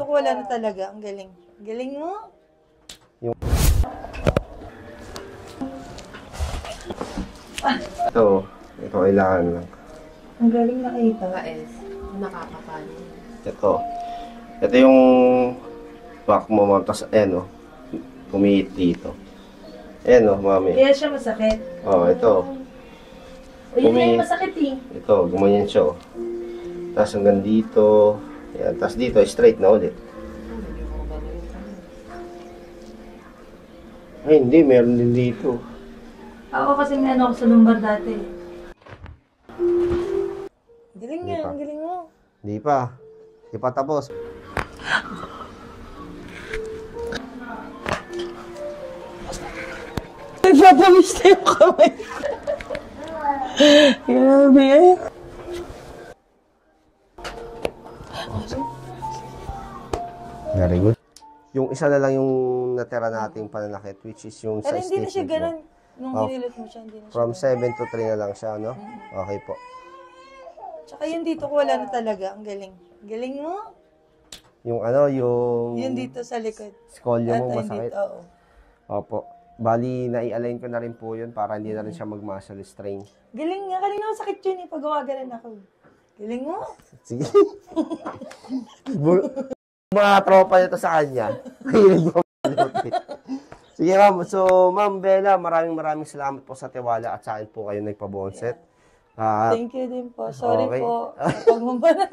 dito ko wala na talaga. Ang galing. Galing mo. Yung... Ito kailangan lang. Ang galing nakita. Nakakapano. Ito yung back mo, ma'am. Tapos, ayan, pumiit dito. Ayan, mami. Kaya siya masakit. Ito. Yun na yung masakit eh. Ito, gumanyan siya, Tapos hanggang dito. Ayan, tapos dito, straight na ulit. Ay, hindi. Meron din dito. Ako kasi may ako sa lumbar dati. Galing nga, ang galing mo. Hindi pa. Hindi pa tapos. Nagpapamis na yung kamay. Grabe eh. Very good. Yung isa na lang yung natira nating pananakit, which is yung Pero sa hindi na siya statement ganun. mo. Nung hinilit mo siya, hindi na siya. From 7 to 3 na lang siya, no? Okay po. Tsaka yun dito ko wala na talaga. Ang galing. Galing mo. Yung Yun dito sa likod. scolio At mo ayun masakit. dito, oo. Opo. Bali, nai-align ko na rin po yun para hindi na rin siya mag-muscle strain. Galing nga. Kanina ako sakit yun eh. Pag gumagalan ako. Galing mo. Sige. Mga tropa nito sa kanya. Sige, ma'am. So, ma'am Bella, maraming salamat po sa tiwala at sa akin po kayo nagpa-bonset. Thank you din po. Sorry Okay. po. Pagmamala.